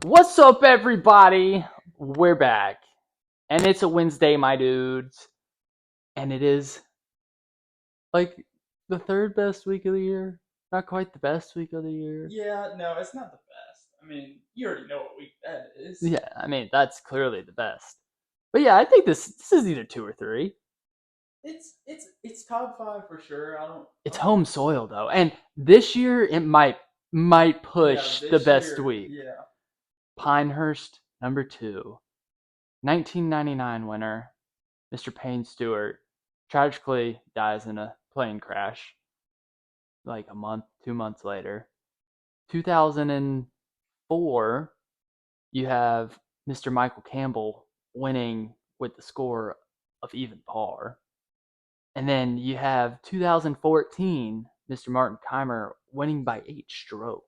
What's up, everybody? We're back, and it's a Wednesday, my dudes, and it is like the third best week of the year. Not quite the best week of the year. Yeah, no, it's not the best. I mean, you already know what week that is. Yeah, I mean that's clearly the best. But yeah, I think this is either two or three. It's top five for sure. I It's don't. home soil though, and this year it might Yeah, push the this best year, week. yeah. Pinehurst #2, 1999 winner, Mr. Payne Stewart, tragically dies in a plane crash like a month, 2 months later. 2004, you have Mr. Michael Campbell winning with the score of even par. And then you have 2014, Mr. Martin Keimer winning by 8 strokes.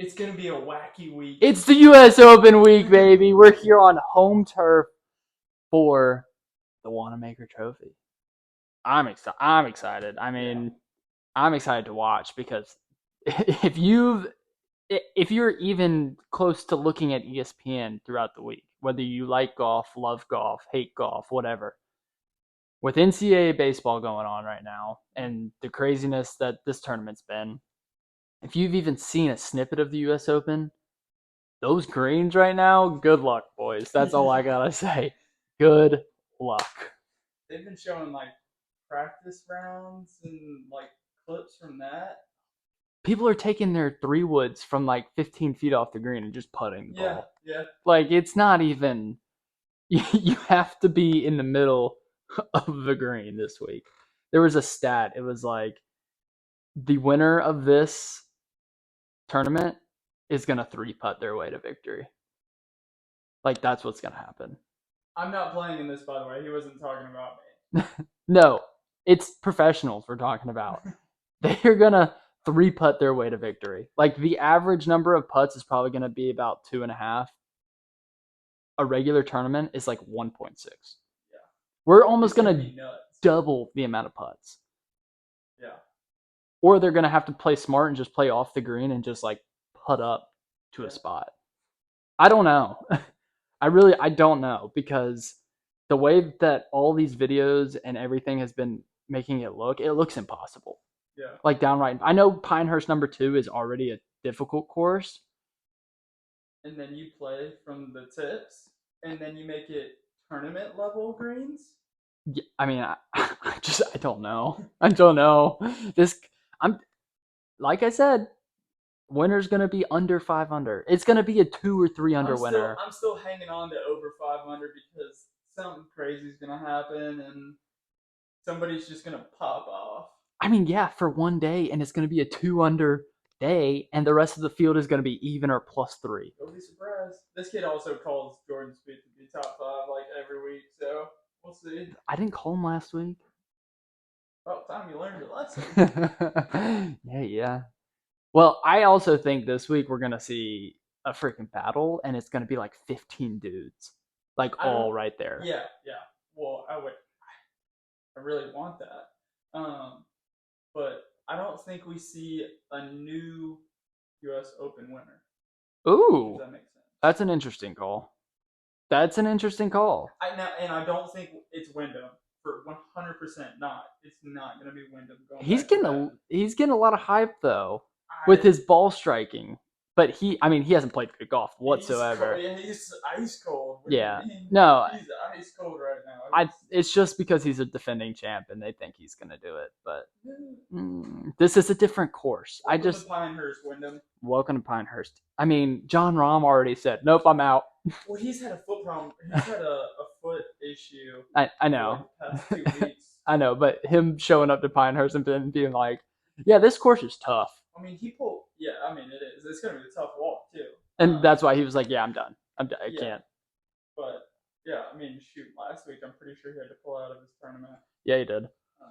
It's gonna be a wacky week. It's the U.S. Open week, baby. We're here on home turf for the Wanamaker Trophy. I'm excited. I Yeah. mean, I'm excited to watch because if you're even close to looking at ESPN throughout the week, whether you like golf, love golf, hate golf, whatever, with NCAA baseball going on right now and the craziness that this tournament's been, if you've even seen a snippet of the US Open, those greens right now, good luck, boys. That's all I Yeah. gotta say. Good luck. They've been showing like practice rounds and like clips from that. People are taking their 3 woods from like 15 feet off the green and just putting the Yeah, ball. yeah. Like, it's not even you have to be in the middle of the green this week. There was a stat. It was like the winner of this tournament is gonna 3 putt their way to victory. Like that's what's gonna happen. I'm not playing in this, by the way. He wasn't talking about No, it's professionals we're talking about. They're gonna 3 putt their way to victory. Like the average number of putts is probably gonna be about 2.5. A regular tournament is like 1.6. me. Yeah, We're almost it's gonna gonna be nuts. double the amount of putts. Yeah, Or they're gonna have to play smart and just play off the green and just like putt up to a yeah. spot. I don't know. I don't know because the way that all these videos and everything has been making it looks impossible. Yeah. Like downright. I know Pinehurst #2 is already a difficult course. And then you play from the tips, and then you make it tournament level greens. I mean, I don't know. I don't know. This I'm like I said, winner's gonna be under 5 under. It's gonna be a 2 or 3 under winner. I'm still hanging on to over 500 because something crazy is gonna happen, and somebody's just gonna pop off. I mean, yeah, for one day, and it's gonna be a 2 under day, and the rest of the field is gonna be even or +3. Don't be surprised. This kid also calls Jordan Speed to be top five like every week, so we'll see. I didn't call him last week. About time you learned your lesson. Yeah, yeah. Well, I also think this week we're gonna see a freaking battle, and it's gonna be like 15 dudes, like I all don't. right there. Yeah, yeah. Well, I really want that. But I don't think we see a new U.S. Open winner. If Ooh, that makes sense. that's an interesting call. That's an interesting call. I don't think it's Wyndham for 100% not. It's not going to be Wyndham going He's back to getting back. he's getting a lot of hype though with I his ball striking. But I mean, he hasn't played good golf he's whatsoever. yeah, he's ice cold. What do you Yeah, mean? no, He's ice cold right now. it's just because he's a defending champ and they think he's gonna do it. But this is a different course. I Welcome to just Pinehurst, Wyndham. welcome to Pinehurst. I mean, John Rahm already said, "Nope, I'm out." Well, he's had a foot problem. He's had a foot issue I for like know, the past 2 weeks. I know, but him showing up to Pinehurst and being like, "Yeah, this course is tough," I mean, he pulled. Yeah, I mean, it is. It's going to be a tough walk too. and that's why he was like, "Yeah, I'm done. I'm done. I Yeah, can't." but yeah, I mean, shoot, last week I'm pretty sure he had to pull out of his tournament. Yeah, he did. Um, so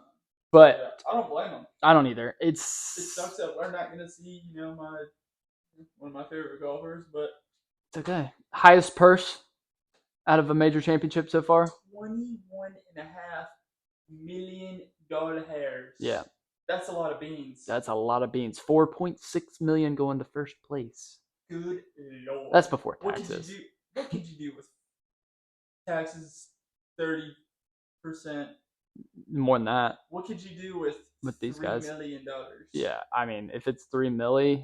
But yeah, I don't blame him. I don't either. It sucks that we're not gonna see, my one of my favorite golfers, but it's okay. Highest purse out of a major championship so far. $21.5 million. Yeah, That's a lot of beans. that's a lot of beans. 4.6 million going to first place. Good lord. That's before What could you taxes. do? What could you do with taxes 30%? More than that What could you do with with these guys. $3 million? Yeah, I mean, if it's 3 milli,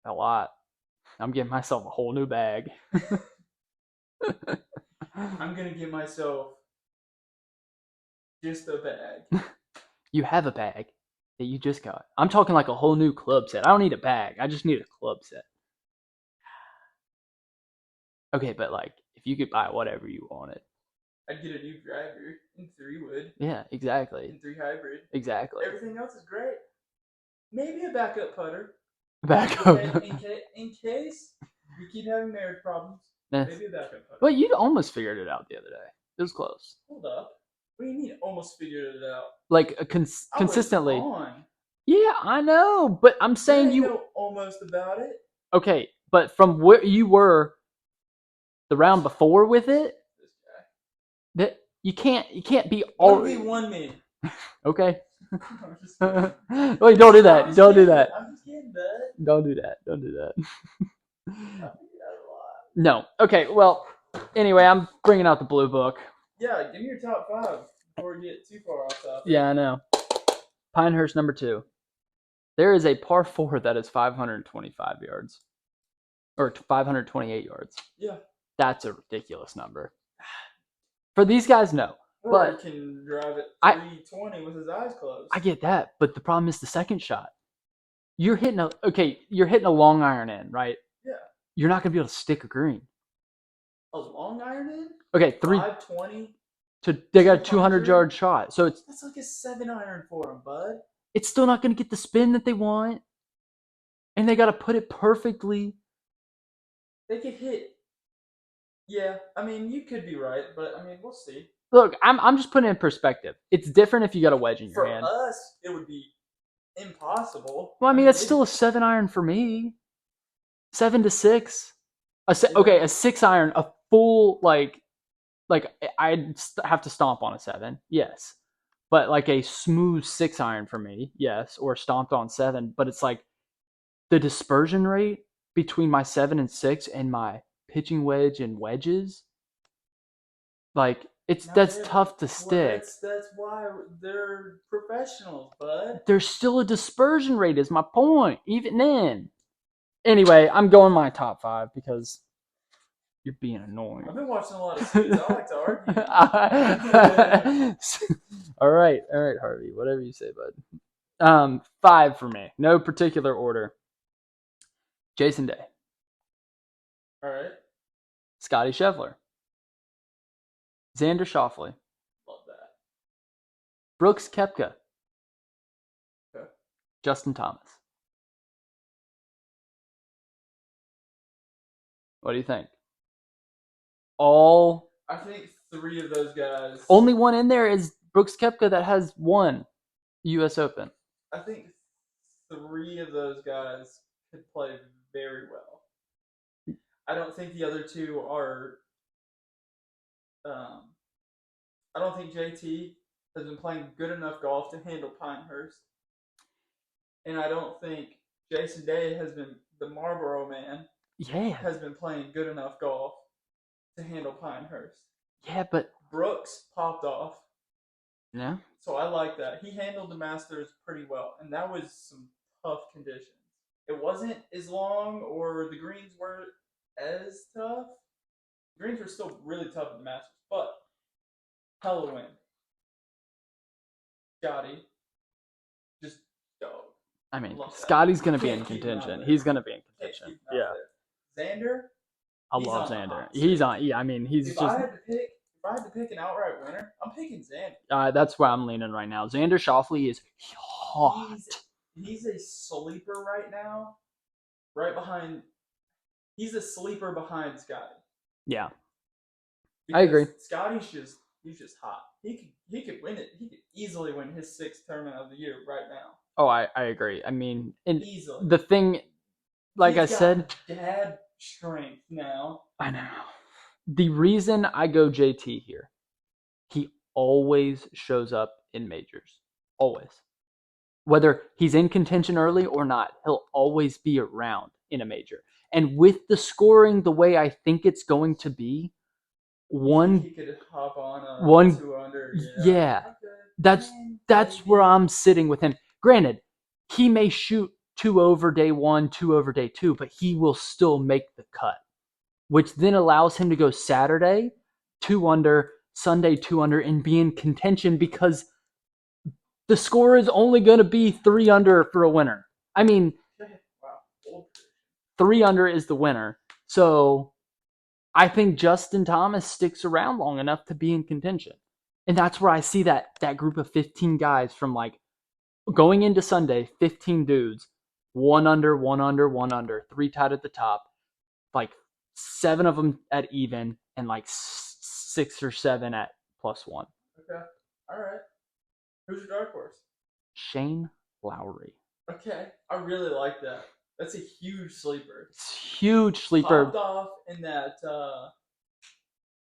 a lot. I'm getting myself a whole new bag. I'm gonna get myself just a bag. You have a bag that you just got. I'm talking like a whole new club set. I don't need a bag. I just need a club set. Okay, but like if you could buy whatever you wanted. I'd get a new driver in 3 wood, Yeah, exactly. in 3 hybrid. Exactly. Everything else is great. Maybe a backup putter. Back up. In case we keep having marriage problems. Nah. Maybe a backup putter. Well, you almost figured it out the other day. It was close. Hold up. What do you mean almost figured it out? Like consistently. Yeah, I know, but I'm saying There ain't you no almost about it. okay, but from where you were the round before with it, This guy. that you can't be all 1v1 me. okay. I'm just kidding. Wait, don't do that. Don't do that. I'm just kidding, bud. Don't do that. Don't do that. I figured out a lot. No. Okay. Well, anyway, I'm bringing out the blue book. Yeah, give me your top 5 before we get too far off topic. Yeah, I know. Pinehurst number 2. There is a par 4 that is 525 yards. Or 528 yards. Yeah. That's a ridiculous number. For these guys, no. Rory But can drive it 320 with his eyes closed. I get that, but the problem is the second shot. You're hitting a long iron in, right? Yeah. You're not gonna be able to stick a green. A long iron in? Okay, 520. They got a 200-yard shot, so that's like a 7 iron for him, bud. It's still not gonna get the spin that they want, and they got to put it perfectly. They could hit. Yeah, I mean, you could be right, but I mean, we'll see. Look, I'm just putting it in perspective. It's different if you got a wedge in your hand. For us, it would be impossible. Well, I mean, that's still a 7 iron for me. 7 to 6. Okay, a 6 iron, a full like I'd have to stomp on a 7, yes, but like a smooth 6 iron for me, yes, or stomped on 7. But it's like the dispersion rate between my 7 and 6 and my pitching wedge and wedges, like that's tough to stick. That's why they're professionals, bud. There's still a dispersion rate, is my point. Even then. Anyway, I'm going my top 5 because you're being annoying. I've been watching a lot of Suits. I like to argue. All right, Harvey. Whatever you say, bud. 5 for me. No particular order. Jason Day. All right. Scotty Scheffler. Xander Schauffele. Love that. Brooks Koepka. Okay. Justin Thomas. What do you think? I think 3 of those guys. Only one in there is Brooks Koepka that has won U.S. Open. I think 3 of those guys could play very well. I don't think the other 2 are. I don't think JT has been playing good enough golf to handle Pinehurst, and I don't think Jason Day has been the Marlboro man. Yeah. Has been playing good enough golf to handle Pinehurst. Yeah, but Brooks popped off. Yeah. So I like that. He handled the Masters pretty well, and that was some tough conditions. It wasn't as long, or the greens weren't as tough. The greens were still really tough at the Masters, but hella win. Scotty, just dog. I mean, Scotty's going to be in contention. He's going to be in contention. Yeah. Xander. I love Xander. He's on. Yeah, I mean, he's if I had to pick an outright winner, I'm picking Xander. That's where I'm leaning right now. Xander Schauffele is hot. He's a sleeper right now. Right behind. He's a sleeper behind Scotty. Yeah. Because I agree. Scotty's just hot. He could win it. He could easily win his 6th tournament of the year right now. Oh, I agree. I mean, easily. The thing, like I said, dad strength now. I know. The reason I go JT here, he always shows up in majors. Always. Whether he's in contention early or not, he'll always be around in a major. And with the scoring the way I think it's going to be, You think one he could hop on a one 2 under? Yeah. yeah, Okay. that's And that's where maybe. I'm sitting with him. Granted, he may shoot 2 over day 1, 2 over day 2, but he will still make the cut, which then allows him to go Saturday 2 under, Sunday 2 under, and be in contention because the score is only going to be 3 under for a winner. I mean, Wow. Old. 3 under is the winner. So I think Justin Thomas sticks around long enough to be in contention. And that's where I see that group of 15 guys from like going into Sunday, 15 dudes, 1 under, 1 under, 1 under, 3 tied at the top, like 7 of them at even, and like 6 or 7 at +1. Okay. All right. Who's your dark horse? Shane Lowry. Okay. I really like that. That's a huge sleeper. It's huge Popped sleeper. off in that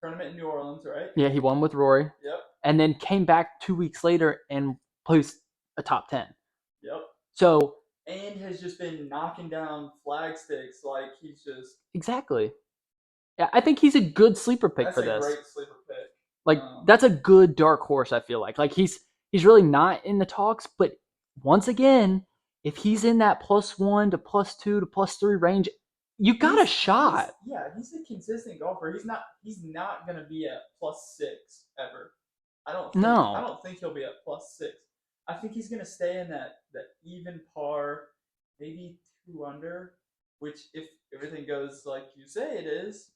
tournament in New Orleans, right? Yeah, he won with Rory. Yep. And then came back 2 weeks later and placed a top 10. Yep. So And has just been knocking down flag sticks like he's just. exactly. Yeah, I think he's a good sleeper pick That's for a this. great sleeper pick. Like that's a good dark horse, I feel like. Like he's really not in the talks, but once again, if he's in that +1 to +2 to +3 range, you got a shot. He's a consistent golfer. He's not gonna be at +6 ever. I No. don't think he'll be at +6. I think he's gonna stay in that even par, maybe 2 under, which if everything goes like you say it is,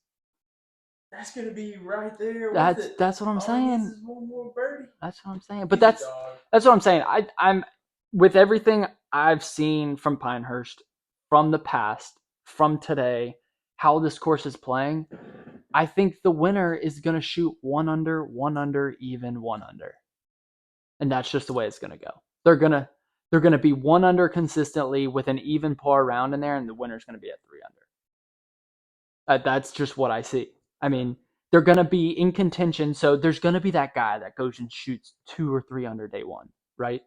that's gonna be right there with it. That's what I'm All he saying. needs is one more birdie. That's what I'm saying. But He's a that's dog. what I'm saying. I'm with everything I've seen from Pinehurst, from the past, from today, how this course is playing. I think the winner is gonna shoot 1 under, 1 under, even 1 under, and that's just the way it's gonna go. They're gonna be 1 under consistently with an even par round in there, and the winner's gonna be at 3 under. That's just what I see. I mean, they're going to be in contention, so there's going to be that guy that goes and shoots 2 or 3 under day 1, right?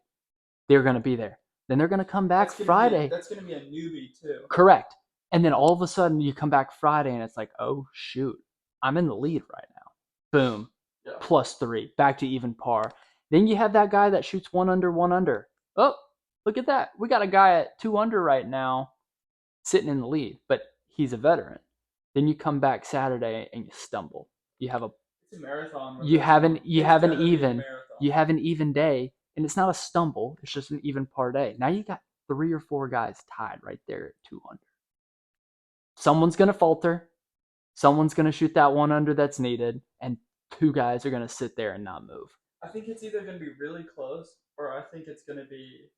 They're going to be there. Then they're going to come back Friday. That's going to be a newbie too. Correct. And then all of a sudden you come back Friday and it's like, oh shoot, I'm in the lead right now. Boom, Yeah. +3, back to even par. Then you have that guy that shoots 1 under, 1 under. Oh, look at that. We got a guy at 2 under right now sitting in the lead, but he's a veteran. Then you come back Saturday and you stumble. You have It's a marathon. you have an even day, and it's not a stumble. It's just an even par day. Now you got 3 or 4 guys tied right there at 2 under. Someone's gonna falter. Someone's gonna shoot that 1 under that's needed, and 2 guys are gonna sit there and not move. I think it's either going to be really close, or I think it's going to be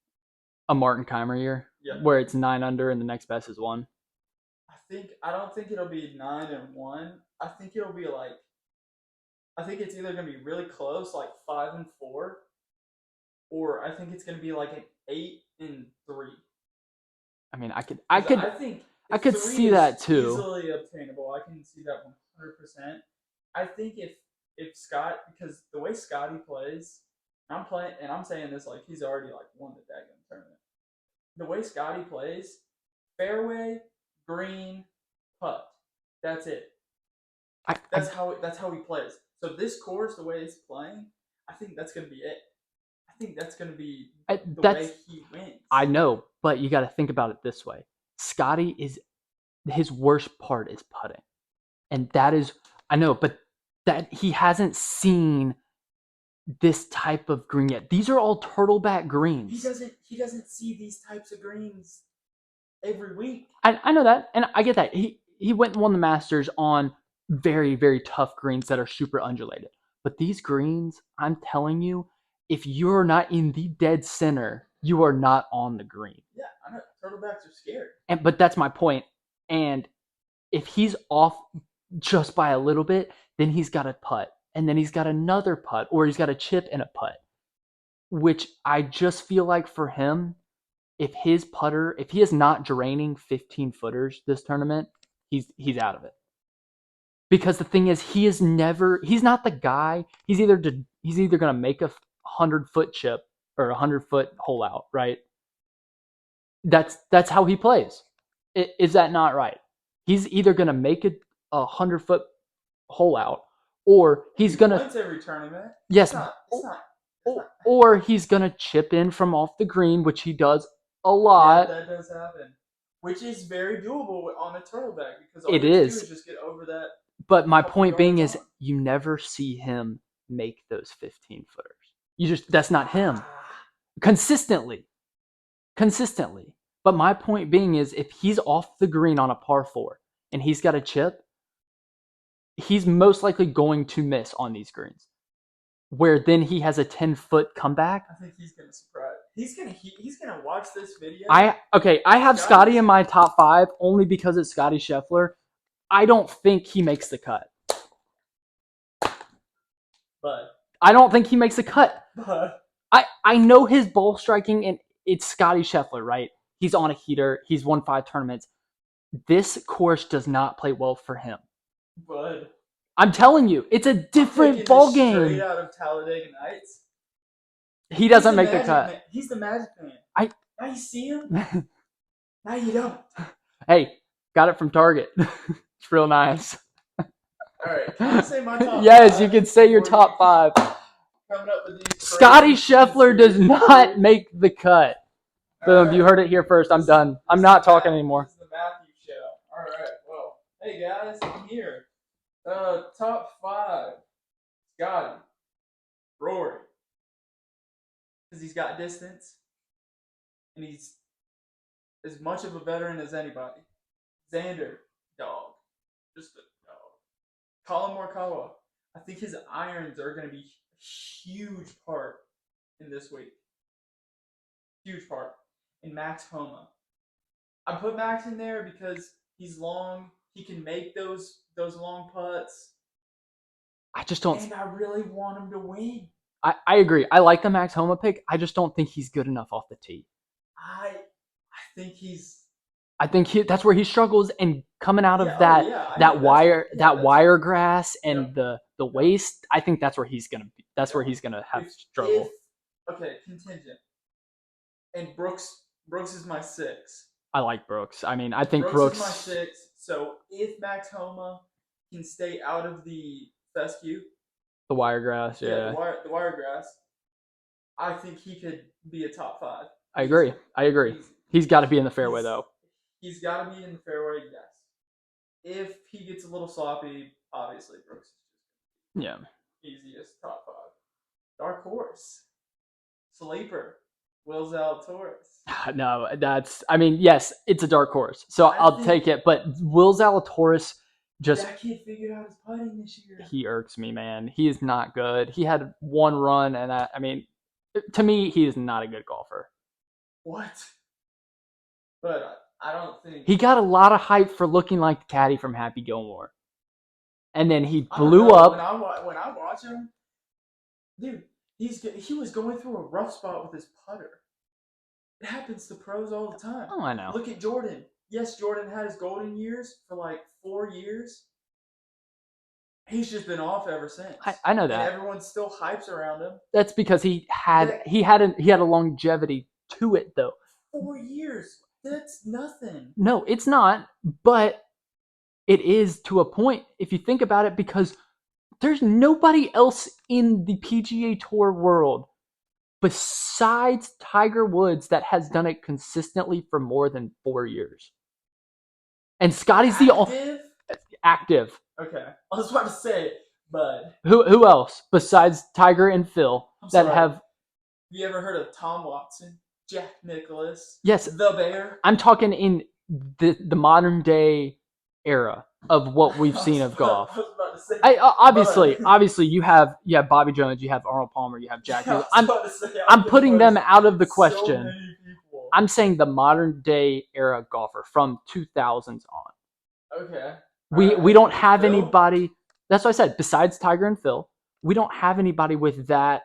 a Martin Keimer year, where it's 9 under and the next best is 1. I don't think it'll be 9-1. I think it'll be like. I think it's either going to be really close, like 5-4, or I think it's going to be like an 8-3. I mean, I think I could 3 see is that too. Easily obtainable. I can see that 100%. I think if Scott, because the way Scotty plays, I'm saying this like he's already like won the daggone tournament. The way Scotty plays, fairway, green, putt. That's it. That's how he plays. So this course, the way it's playing, I think that's gonna be it. I think that's gonna be the way he wins. I know, but you got to think about it this way. Scotty is his worst part is putting, and that is I know, but that he hasn't seen this type of green yet. These are all turtleback greens. He doesn't see these types of greens every week. I know that, and I get that. He went and won the Masters on very, very tough greens that are super undulated. But these greens, I'm telling you, if you're not in the dead center, you are not on the green. Yeah, I know. Turtlebacks are scared. But that's my point. And if he's off just by a little bit, then he's got a putt. And then he's got another putt, or he's got a chip and a putt. Which I just feel like for him, if he is not draining 15 footers this tournament, he's out of it. Because the thing is, he's not the guy. He's either going to make a 100-foot chip or 100-foot hole out, right? That's how he plays. Is that not right? He's either going to make a 100-foot hole out, or he's He going to wins every tournament. yes, It's not. or he's going to chip in from off the green, which he does a Yeah, lot. that does happen, which is very doable on a turtleback because all It you have to do is, is just get over that but my couple point being yards is on. you never see him make those 15-footers. You just that's not him consistently. Consistently. But my point being is if he's off the green on a par 4 and he's got a chip, he's most likely going to miss on these greens. Where then he has a 10-foot comeback. I think he's gonna surprise. He's gonna watch this video. I have Scotty in my top 5 only because it's Scotty Scheffler. I don't think he makes the cut. But I don't think he makes the cut. but I know his ball striking, and it's Scotty Scheffler, right? He's on a heater. He's won 5 tournaments. This course does not play well for him. but I'm telling you, it's a different ball game. Straight out of Talladega Nights. He doesn't make the cut. Man. He's the Magic Man. Now you see him. Now you don't. Hey, got it from Target. It's real nice. All right, can I say my top yes, 5? You can say your top 5. Coming up with these. Scotty Scheffler does not make the cut. Boom, right. You heard it here first. I'm done. I'm not talking anymore. This is the Matthew Show. All right, well, hey guys, I'm here. Top 5. Scotty. Rory. Because he's got distance. And he's as much of a veteran as anybody. Xander. Dog. Just a dog. Colin Morikawa. I think his irons are going to be a huge part in this week. Huge part. And Max Homa. I put Max in there because he's long. He can make those long putts. I just don't. And I really want him to win. I agree. I like the Max Homa pick. I just don't think he's good enough off the tee. I think he's. I think that's where he struggles, and coming out of that wire grass and the waist, I think that's where he's gonna be. That's where he's gonna have struggle. Okay, contingent. And Brooks is my 6. I like Brooks. I mean, I think Brooks is my 6. So if Max Homa can stay out of the fescue, the wire grass, the wire grass, I think he could be a top 5. I agree. He's got to be in the fairway though. He's got to be in the fairway, yes. If he gets a little sloppy, obviously Brooks is just easiest top 5. Dark horse, sleeper. Will Zalatoris. No, yes, it's a dark horse. So I'll take it. But Will Zalatoris that kid figured out his putting this year. He irks me, man. He is not good. He had one run, and to me, he is not a good golfer. What? But I don't think he got a lot of hype for looking like the caddy from Happy Gilmore, and then he blew up. When I watch him, dude. He was going through a rough spot with his putter. It happens to pros all the time. Oh, I know. Look at Jordan. Yes, Jordan had his golden years for like 4 years. He's just been off ever since. I know that. And everyone still hypes around him. That's because he had a longevity to it though. 4 years. That's nothing. No, it's not. But it is to a point if you think about it, because there's nobody else in the PGA Tour world besides Tiger Woods that has done it consistently for more than 4 years. And Scotty's the only active. Okay, I was about to say, but who else besides Tiger and Phil have? You ever heard of Tom Watson, Jack Nicklaus? Yes, the Bear. I'm talking in the modern day era of what we've seen of golf. Obviously, you have Bobby Jones, you have Arnold Palmer, you have Jack. I'm putting them out of the question. So I'm saying the modern day era golfer from 2000s on. Okay. We don't have anybody. That's what I said. Besides Tiger and Phil, we don't have anybody with that.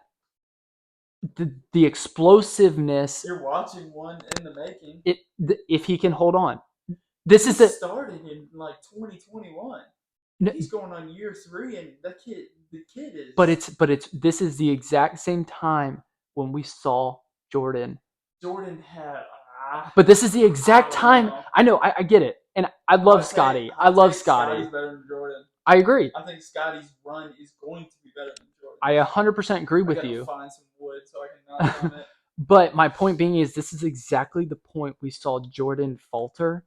The explosiveness. You're watching one in the making. If he can hold on. He started in like 2021. He's going on year 3, and the kid is. But this is the exact same time when we saw Jordan. Jordan had. But this is the exact I don't time. know. I know, I get it. And I love Scotty. I Hot love take, Scotty. Scotty's better than Jordan. I agree. I think Scotty's run is going to be better than Jordan. I 100% agree I with gotta you. find some wood so I can knock on it. But my point being is this is exactly the point we saw Jordan falter.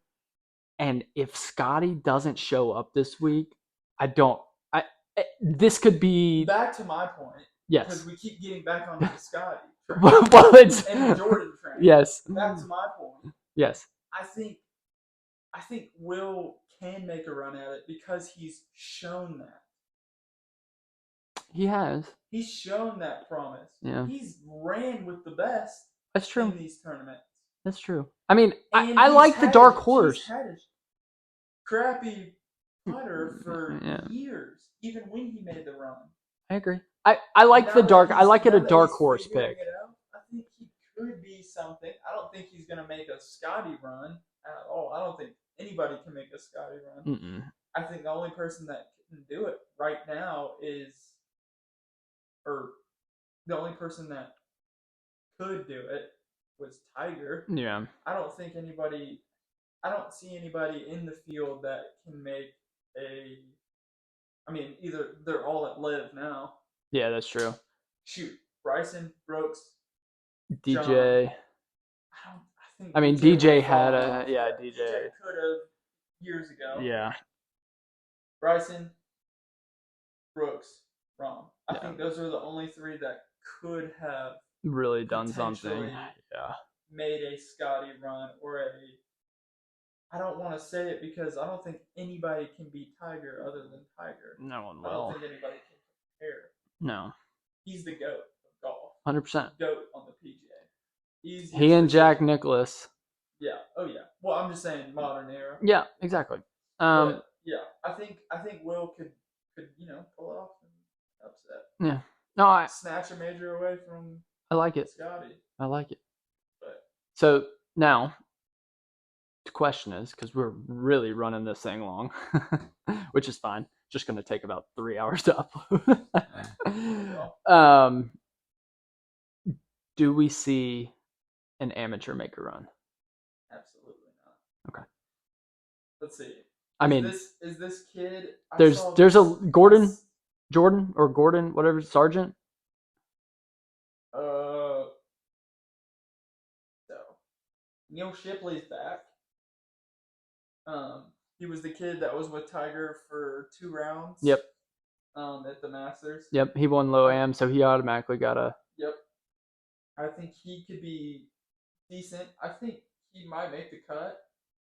And if Scotty doesn't show up this week, I don't. This could be back to my point. Yes. Because we keep getting back onto the Scotty train. Well, it's and the Jordan train. Yes. Back to my point. Yes. I think Will can make a run at it because he's shown that. He has. He's shown that promise. Yeah. He's ran with the best. That's true. In these tournaments. That's true. I mean, I like the dark horse. He's had a crappy putter for years, even when he made the run. I agree. I like the dark. I like it a dark horse pick. I think he could be something. I don't think he's gonna make a Scotty run at all. I don't think anybody can make a Scotty run. Mm-mm. I think the only person that can do it right now is, or the only person that could do it was Tiger. Yeah. I don't see anybody in the field that can make a. I mean, either they're all at live now. Yeah, that's true. Shoot, Bryson, Brooks, DJ. John. I mean, DJ had a DJ could have years ago. Yeah. Bryson, Brooks, Rahm. I think those are the only three that could have really done something. Yeah. Made a Scotty run or a. I don't want to say it because I don't think anybody can beat Tiger other than Tiger. No one will. I don't think anybody can compare. No. He's the GOAT of golf. 100%. GOAT on the PGA. He and Jack Nicklaus. Yeah. Oh yeah. Well, I'm just saying modern era. Yeah, exactly. But, yeah, I think Will could pull it off and upset. Yeah. No, I snatch a major away from. I like it. Scotty. I like it. But so now. The question is, because we're really running this thing long, which is fine. Just going to take about 3 hours to upload. Do we see an amateur make a run? Absolutely not. Okay. Let's see. Is this kid? There's a Jordan, whatever, Sargent. So Neil Shipley's back. He was the kid that was with Tiger for 2 rounds. Yep. At the Masters. Yep, he won low am, so he automatically got a. Yep. I think he could be decent. I think he might make the cut.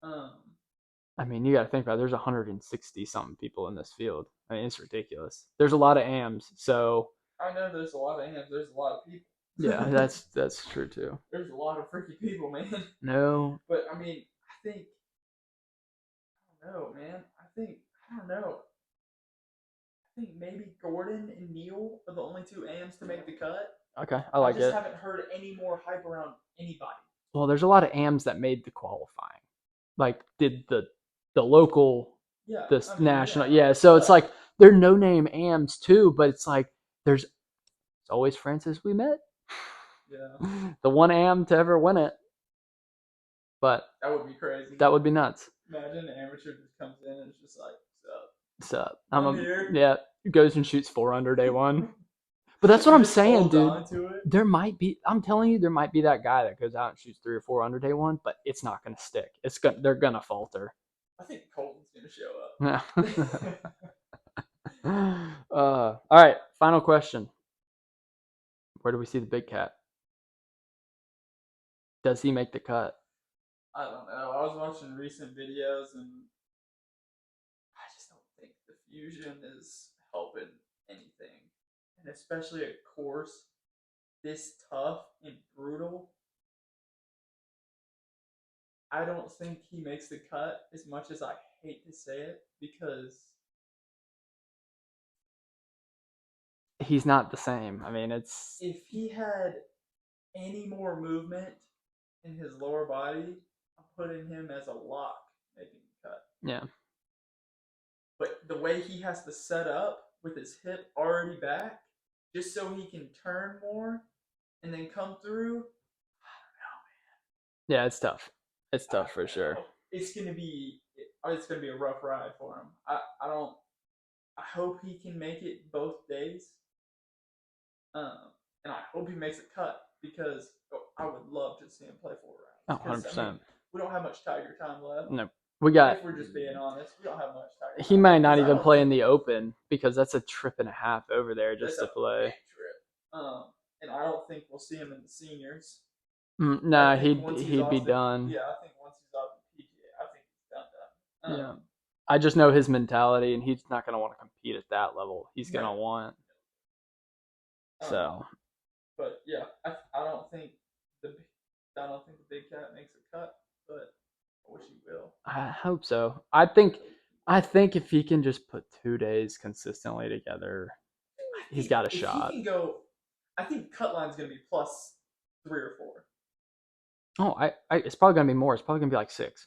I mean, you got to think about it. There's 160 something people in this field. I mean, it's ridiculous. There's a lot of AMs, so. I know there's a lot of AMs. There's a lot of people. Yeah, that's true too. There's a lot of freaky people, man. No. But I mean, I think. I don't know, man. I don't know. I think maybe Gordon and Neil are the only 2 AMs to make the cut. Okay, I like it. I just haven't heard any more hype around anybody. Well, there's a lot of AMs that made the qualifying, like did the local, national. Yeah, so it's like they're no name AMs too, but it's like it's always Francis we met. Yeah. The one AM to ever win it. But that would be crazy. That would be nuts. Imagine an amateur just comes in and it's just like, what's up? I'm here. Yeah, goes and shoots 4 under day one. But that's what I'm saying, dude. There might be. I'm telling you, there might be that guy that goes out and shoots 3 or 4 under day one, but it's not going to stick. They're going to falter. I think Colton's going to show up. All right, final question. Where do we see the big cat? Does he make the cut? I don't know. I was watching recent videos and I just don't think the fusion is helping anything. And especially a course this tough and brutal. I don't think he makes the cut, as much as I hate to say it, because he's not the same. I mean, it's... If he had any more movement in his lower body, I'm putting him as a lock making the cut. Yeah. But the way he has to set up with his hip already back, just so he can turn more and then come through, Yeah, it's tough. It's I tough for don't sure. know. It's gonna be a rough ride for him. I don't. I hope he can make it both days. And I hope he makes a cut because I would love to see him play 4 rounds. Oh, Because I mean, 100%. we don't have much Tiger time left. No, we got. If we're just being honest, we don't have much Tiger He time might left not because I even don't play in think the Open because that's a trip and a half over there that's just to a play. big trip. And I don't think we'll see him in the seniors. I Nah, think once he's he'd be off the done. yeah, I think once he's off the PGA, I think he's done done. Yeah, I just know his mentality, and he's not gonna want to compete at that level. He's No, gonna want um, so. but yeah, I don't think the I don't think the big cat makes a cut, but I wish he will. I hope so. I think if he can just put 2 days consistently together, I he's think got a if he shot. can go, I think cut line's gonna be plus 3 or 4. Oh, it's probably gonna be more. It's probably gonna be like 6.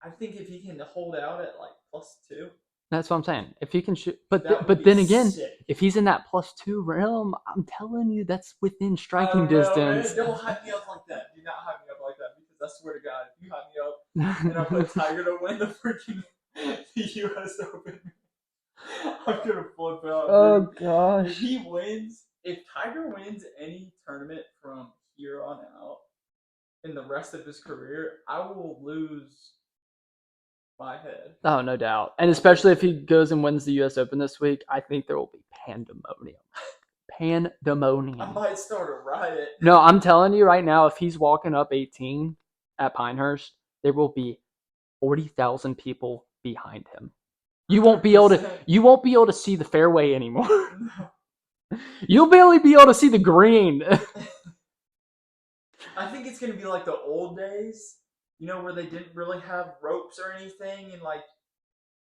I think if he can hold out at like +2, That's what I'm saying. If he can shoot, but that would but be then again, sick. if he's in that +2 realm, I'm telling you, that's within I striking don't know, distance. man. Don't hype me up like that. Do not hype me up like that because I swear to God, if you hype me up and I put Tiger to win the freaking the U.S. Open, I'm gonna flip out, Oh dude. gosh. If Tiger wins any tournament from here on out in the rest of his career, I will lose my head. Oh, no doubt. And Like especially if legit. he goes and wins the U.S. Open this week, I think there will be pandemonium. I Pandemonium. might start a riot. No, I'm telling you right now, if he's walking up 18 at Pinehurst, there will be 40,000 people behind him. You won't be able to 100%. you won't be able to see the fairway anymore. No. You'll barely be able to see the green. I think it's gonna be like the old days, where they didn't really have ropes or anything, and like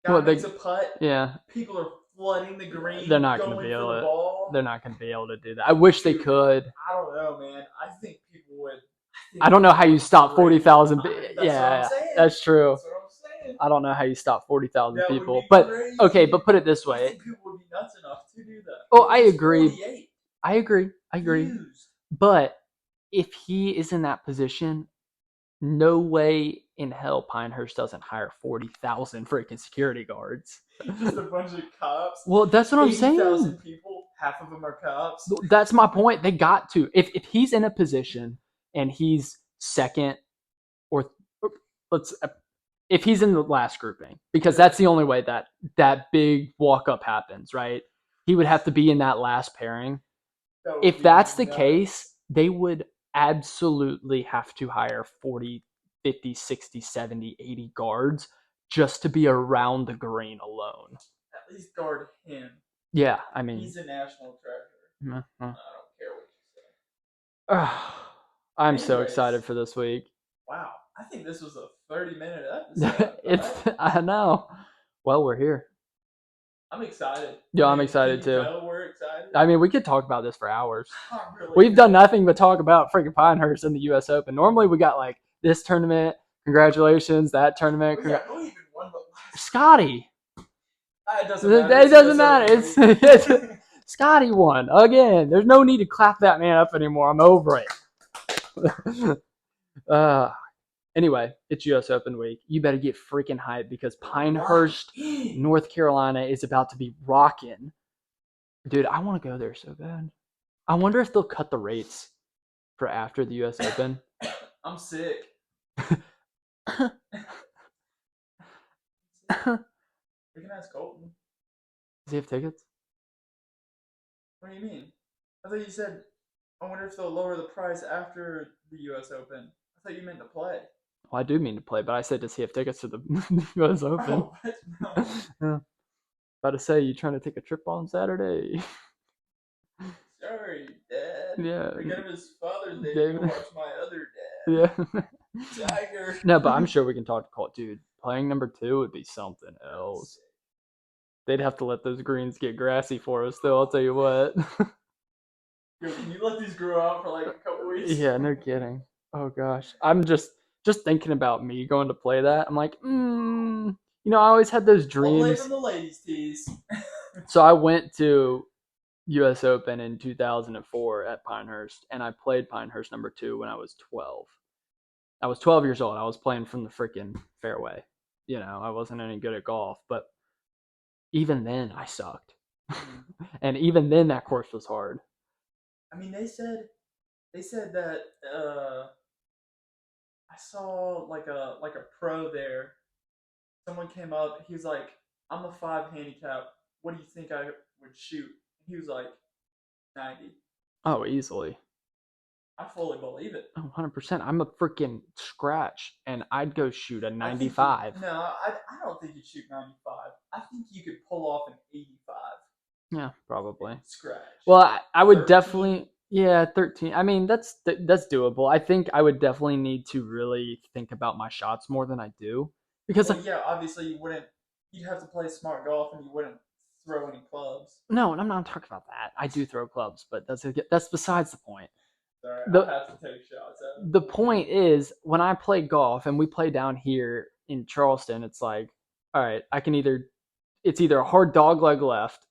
guy Well, makes they a putt, yeah, people are flooding the they're green, not going to be going for the able to. ball. They're not going to be able to do that. I wish they Dude, could. I don't know, man. I think people would. I I think don't know people how you would stop break it. 40,000. That's what I'm Yeah, saying. that's true. That's what I'm saying. I don't know how you stop 40,000 That would people. be But okay, crazy. but put it this I way. think people would be nuts enough to do that. Oh, If I it was agree. 48, I agree. I agree. used. But if he is in that position, no way in hell Pinehurst doesn't hire 40,000 freaking security guards. Just a bunch of cops. Well, that's what I'm saying. 80,000 people, half of them are cops. That's my point. They got to. If he's in a position and he's second or let's if he's in the last grouping, because that's the only way that big walk up happens, right? He would have to be in that last pairing. That would If be that's the case, nuts. they would absolutely have to hire 40, 50, 60, 70, 80 guards just to be around the green alone. At least guard him. Yeah, I mean, He's a national treasure. I don't care what I'm you say. so Anyways, excited for this week. wow. I think this was a 30-minute episode. I It's thought. I know. Well, we're here. I'm excited. Yeah, I I'm mean, can excited you too. tell we're excited? I mean, we could talk about this for hours. I'm really We've done excited. nothing but talk about freaking Pinehurst in the U.S. Open. Normally, we got like this tournament, congratulations, that tournament, Yeah, who even won the last? Scotty. It doesn't It matter. It's doesn't US matter. Open It's week. Scotty won again. There's no need to clap that man up anymore. I'm over it. uh, anyway, it's U.S. Open week. You better get freaking hyped because Pinehurst, North Carolina, is about to be rocking. Dude, I want to go there so bad. I wonder if they'll cut the rates for after the U.S. Open. I'm sick. We can ask Colton. Does he have tickets? What do you mean? I thought you said, I wonder if they'll lower the price after the U.S. Open. I thought you meant to play. Well, I do mean to play, but I said, does he have tickets to the U.S. Open? Oh, what? No. Yeah. About to say, you trying to take a trip on Saturday? Sorry, Dad. Yeah. Forget it was Father's Day to David. go watch my other Yeah. dad. Tiger. No, but I'm sure we can talk to Colt. Dude, playing number 2 would be something else. They'd have to let those greens get grassy for us, though. I'll tell you what. Yo, can you let these grow out for like a couple weeks? Yeah, no kidding. Oh gosh, I'm just thinking about me going to play that. I'm like, I always had those Away dreams. from the ladies' tees. So I went to U.S. Open in 2004 at Pinehurst, and I played Pinehurst number 2 when I was 12. I was 12 years old. I was playing from the freaking fairway. I wasn't any good at golf, but even then I sucked. Mm. And even then that course was hard. I mean, they said that I saw like a pro there. Someone came up. He was like, "I'm a 5 handicap. What do you think I would shoot?" He was like 90. Oh, easily. I fully believe it. Oh, 100%. I'm a freaking scratch and I'd go shoot a I think you 95. no, I don't think you'd shoot 95. I think you could pull off an 85 Yeah, and probably. scratch. Well, I would 13. definitely, yeah, 13. I mean, that's doable. I think I would definitely need to really think about my shots more than I do because Well, yeah, obviously you wouldn't. You'd have to play smart golf, and you wouldn't throw any clubs. no, I'm not talking about that. I do throw clubs, but that's besides the point. Sorry, I the have to take shots at him. The point is when I play golf and we play down here in Charleston, it's like, all right, it's either a hard dog leg left,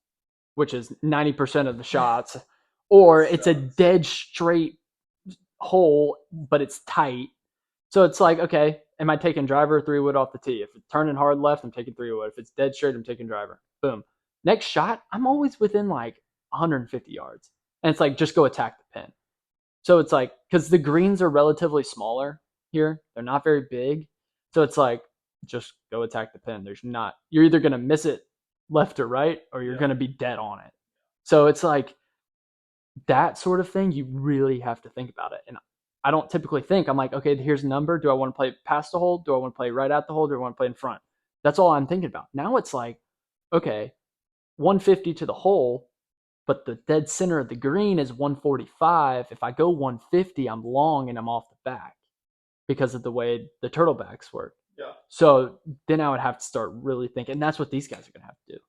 which is 90% of the shots, That or it's a sucks. dead straight hole, but it's tight. So it's like, okay, am I taking driver or 3-wood off the tee? If it's turning hard left, I'm taking 3-wood. If it's dead straight, I'm taking driver. Boom. Next shot, I'm always within like 150 yards. And it's like, just go attack the pin. So it's like, because the greens are relatively smaller here, they're not very big. So it's like, just go attack the pin. You're either going to miss it left or right, or you're Yeah. going to be dead on it. So it's like that sort of thing, you really have to think about it. And I don't typically think, I'm like, okay, here's a number. Do I want to play past the hole? Do I want to play right at the hole? Do I want to play in front? That's all I'm thinking about. Now it's like, okay, 150 to the hole, but the dead center of the green is 145. If I go 150, I'm long and I'm off the back because of the way the turtlebacks work. Yeah. So then I would have to start really thinking. And that's what these guys are going to have to do.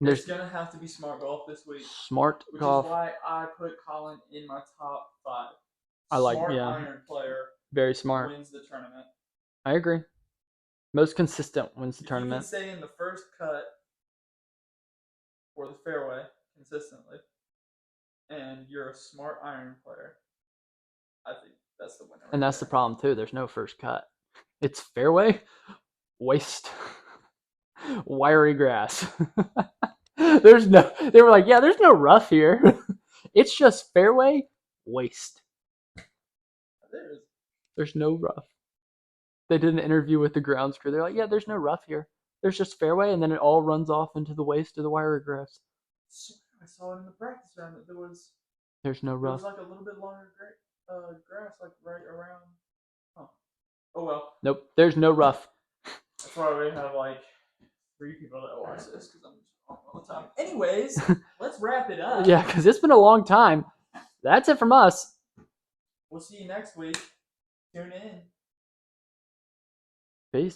And It's there's gonna have to be smart golf this week, smart which is golf. why I put Colin in my top 5. Smart Yeah, iron player very smart. wins the tournament. I agree. Most consistent wins the If you can tournament. stay in the first cut or the fairway consistently, and you're a smart iron player, I think that's the winner And right that's the there. problem too. There's no first cut. It's fairway, waste, wiry grass. There's no. They were like, yeah, there's no rough here. It's just fairway, waste. There is. There's no rough. They did an interview with the grounds crew. They're like, yeah, there's no rough here. There's just fairway, and then it all runs off into the waste of the wiry grass. I saw it in the practice round that There's no there was rough. like a little bit longer grass like right around. Huh. Oh well. Nope. There's no rough. That's why we have like 3 people that watch this because I'm just wrong all the time. Anyways, let's wrap it up. Yeah, because it's been a long time. That's it from us. We'll see you next week. Tune in. Peace.